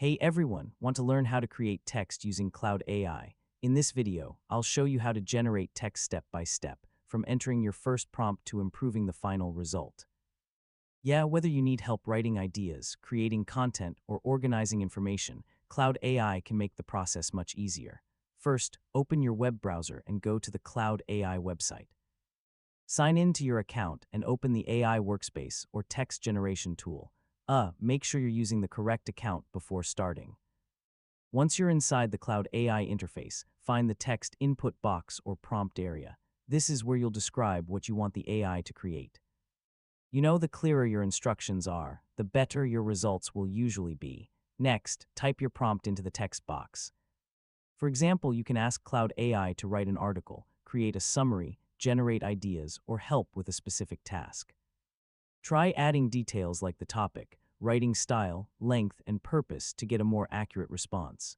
Hey everyone, want to learn how to create text using Cloud AI? In this video, I'll show you how to generate text step by step, from entering your first prompt to improving the final result. Yeah, whether you need help writing ideas, creating content, or organizing information, Cloud AI can make the process much easier. First, open your web browser and go to the Cloud AI website. Sign in to your account and open the AI workspace or text generation tool. Make sure you're using the correct account before starting. Once you're inside the Cloud AI interface, find the text input box or prompt area. This is where you'll describe what you want the AI to create. You know, the clearer your instructions are, the better your results will usually be. Next, type your prompt into the text box. For example, you can ask Cloud AI to write an article, create a summary, generate ideas, or help with a specific task. Try adding details like the topic, writing style, length, and purpose to get a more accurate response.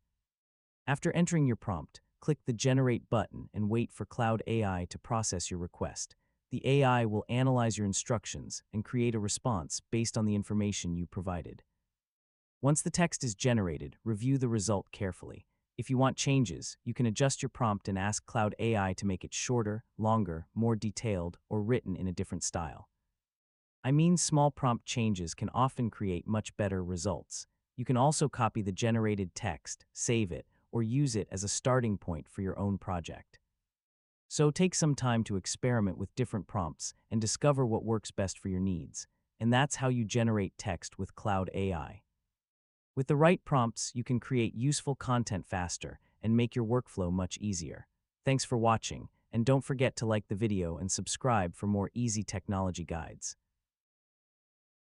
After entering your prompt, click the Generate button and wait for Cloud AI to process your request. The AI will analyze your instructions and create a response based on the information you provided. Once the text is generated, review the result carefully. If you want changes, you can adjust your prompt and ask Cloud AI to make it shorter, longer, more detailed, or written in a different style. Small prompt changes can often create much better results. You can also copy the generated text, save it, or use it as a starting point for your own project. So take some time to experiment with different prompts and discover what works best for your needs. And that's how you generate text with Cloud AI. With the right prompts, you can create useful content faster and make your workflow much easier. Thanks for watching, and don't forget to like the video and subscribe for more easy technology guides.